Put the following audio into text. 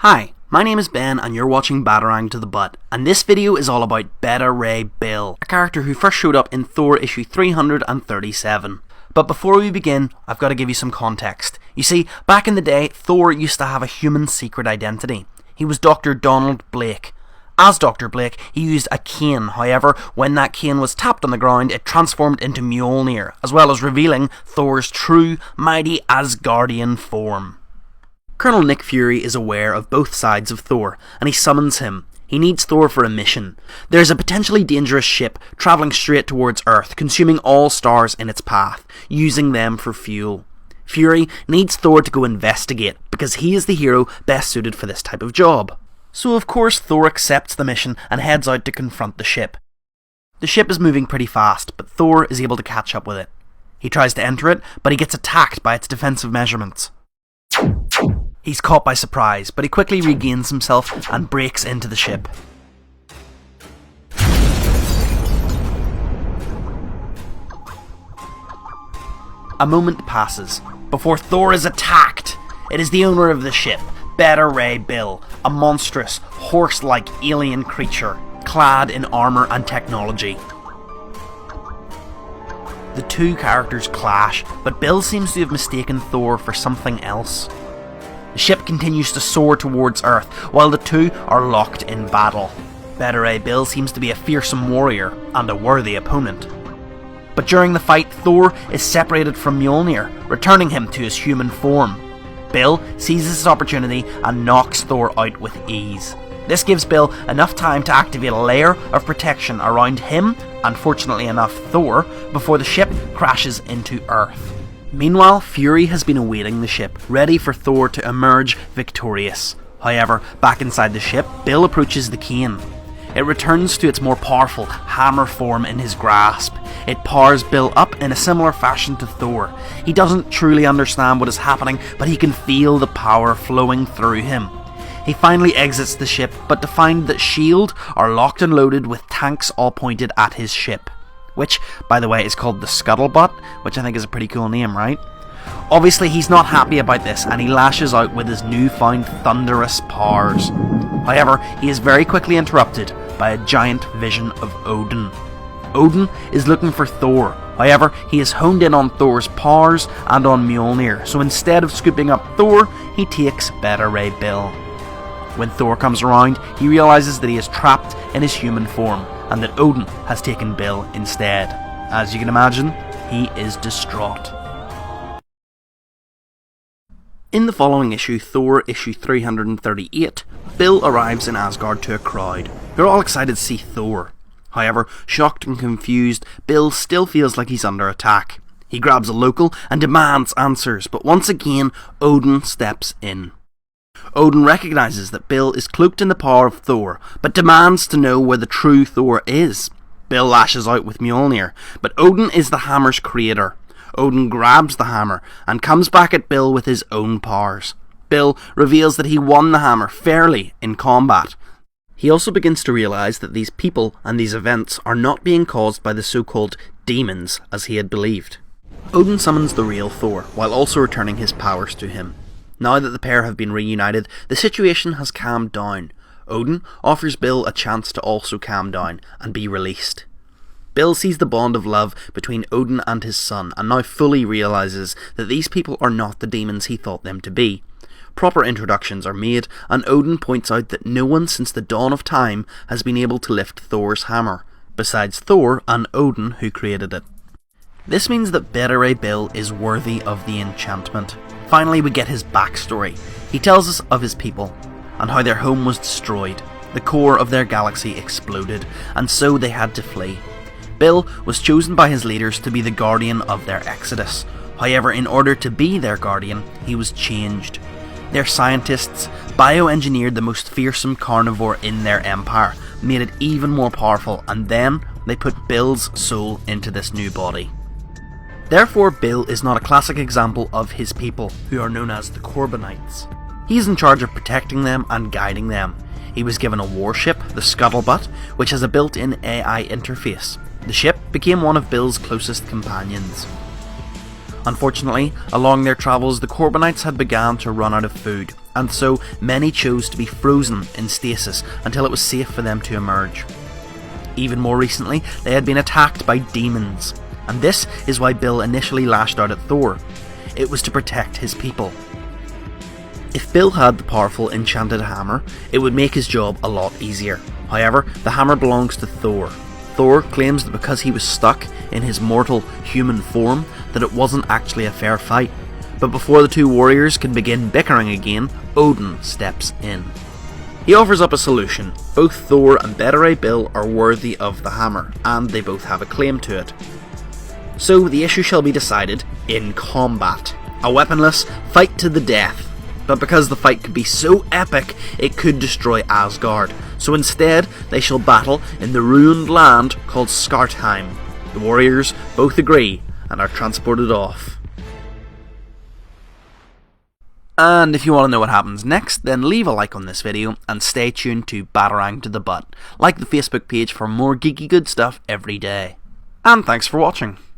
Hi, my name is Ben and you're watching Batarang to the Butt, and this video is all about Beta Ray Bill, a character who first showed up in Thor issue 337. But before we begin, I've got to give you some context. You see, back in the day, Thor used to have a human secret identity. He was Dr. Donald Blake. As Dr. Blake, he used a cane. However, when that cane was tapped on the ground, it transformed into Mjolnir, as well as revealing Thor's true, mighty Asgardian form. Colonel Nick Fury is aware of both sides of Thor, and he summons him. He needs Thor for a mission. There's a potentially dangerous ship travelling straight towards Earth, consuming all stars in its path, using them for fuel. Fury needs Thor to go investigate, because he is the hero best suited for this type of job. So of course Thor accepts the mission and heads out to confront the ship. The ship is moving pretty fast, but Thor is able to catch up with it. He tries to enter it, but he gets attacked by its defensive measurements. He's caught by surprise, but he quickly regains himself and breaks into the ship. A moment passes before Thor is attacked. It is the owner of the ship, Beta Ray Bill, a monstrous, horse-like alien creature, clad in armour and technology. The two characters clash, but Bill seems to have mistaken Thor for something else. The ship continues to soar towards Earth, while the two are locked in battle. Beta Ray Bill seems to be a fearsome warrior, and a worthy opponent. But during the fight, Thor is separated from Mjolnir, returning him to his human form. Bill seizes his opportunity and knocks Thor out with ease. This gives Bill enough time to activate a layer of protection around him, and fortunately enough Thor, before the ship crashes into Earth. Meanwhile, Fury has been awaiting the ship, ready for Thor to emerge victorious. However, back inside the ship, Bill approaches the cane. It returns to its more powerful hammer form in his grasp. It powers Bill up in a similar fashion to Thor. He doesn't truly understand what is happening, but he can feel the power flowing through him. He finally exits the ship, but to find that S.H.I.E.L.D. are locked and loaded with tanks all pointed at his ship. Which, by the way, is called the Scuttlebutt, which I think is a pretty cool name, right? Obviously, he's not happy about this, and he lashes out with his newfound thunderous powers. However, he is very quickly interrupted by a giant vision of Odin. Odin is looking for Thor. However, he is honed in on Thor's powers and on Mjolnir, so instead of scooping up Thor, he takes Beta Ray Bill. When Thor comes around, he realises that he is trapped in his human form, and that Odin has taken Bill instead. As you can imagine, he is distraught. In the following issue, Thor issue 338, Bill arrives in Asgard to a crowd. They're all excited to see Thor. However, shocked and confused, Bill still feels like he's under attack. He grabs a local and demands answers, but once again, Odin steps in. Odin recognises that Bill is cloaked in the power of Thor, but demands to know where the true Thor is. Bill lashes out with Mjolnir, but Odin is the hammer's creator. Odin grabs the hammer and comes back at Bill with his own powers. Bill reveals that he won the hammer fairly in combat. He also begins to realise that these people and these events are not being caused by the so-called demons as he had believed. Odin summons the real Thor, while also returning his powers to him. Now that the pair have been reunited, the situation has calmed down. Odin offers Bill a chance to also calm down and be released. Bill sees the bond of love between Odin and his son, and now fully realises that these people are not the demons he thought them to be. Proper introductions are made, and Odin points out that no one since the dawn of time has been able to lift Thor's hammer, besides Thor and Odin who created it. This means that Beta Ray Bill is worthy of the enchantment. Finally, we get his backstory. He tells us of his people, and how their home was destroyed. The core of their galaxy exploded, and so they had to flee. Bill was chosen by his leaders to be the guardian of their exodus. However, in order to be their guardian, he was changed. Their scientists bioengineered the most fearsome carnivore in their empire, made it even more powerful, and then they put Bill's soul into this new body. Therefore, Bill is not a classic example of his people, who are known as the Corbinites. He is in charge of protecting them and guiding them. He was given a warship, the Scuttlebutt, which has a built-in AI interface. The ship became one of Bill's closest companions. Unfortunately, along their travels, the Corbinites had begun to run out of food, and so many chose to be frozen in stasis until it was safe for them to emerge. Even more recently, they had been attacked by demons, and this is why Bill initially lashed out at Thor. It was to protect his people. If Bill had the powerful enchanted hammer, it would make his job a lot easier. However, the hammer belongs to Thor. Thor claims that because he was stuck in his mortal human form, that it wasn't actually a fair fight. But before the two warriors can begin bickering again, Odin steps in. He offers up a solution. Both Thor and Better Ray Bill are worthy of the hammer, and they both have a claim to it. So the issue shall be decided in combat. A weaponless fight to the death. But because the fight could be so epic, it could destroy Asgard. So instead, they shall battle in the ruined land called Skartheim. The warriors both agree and are transported off. And if you want to know what happens next, then leave a like on this video and stay tuned to Batarang to the Butt. Like the Facebook page for more geeky good stuff every day. And thanks for watching.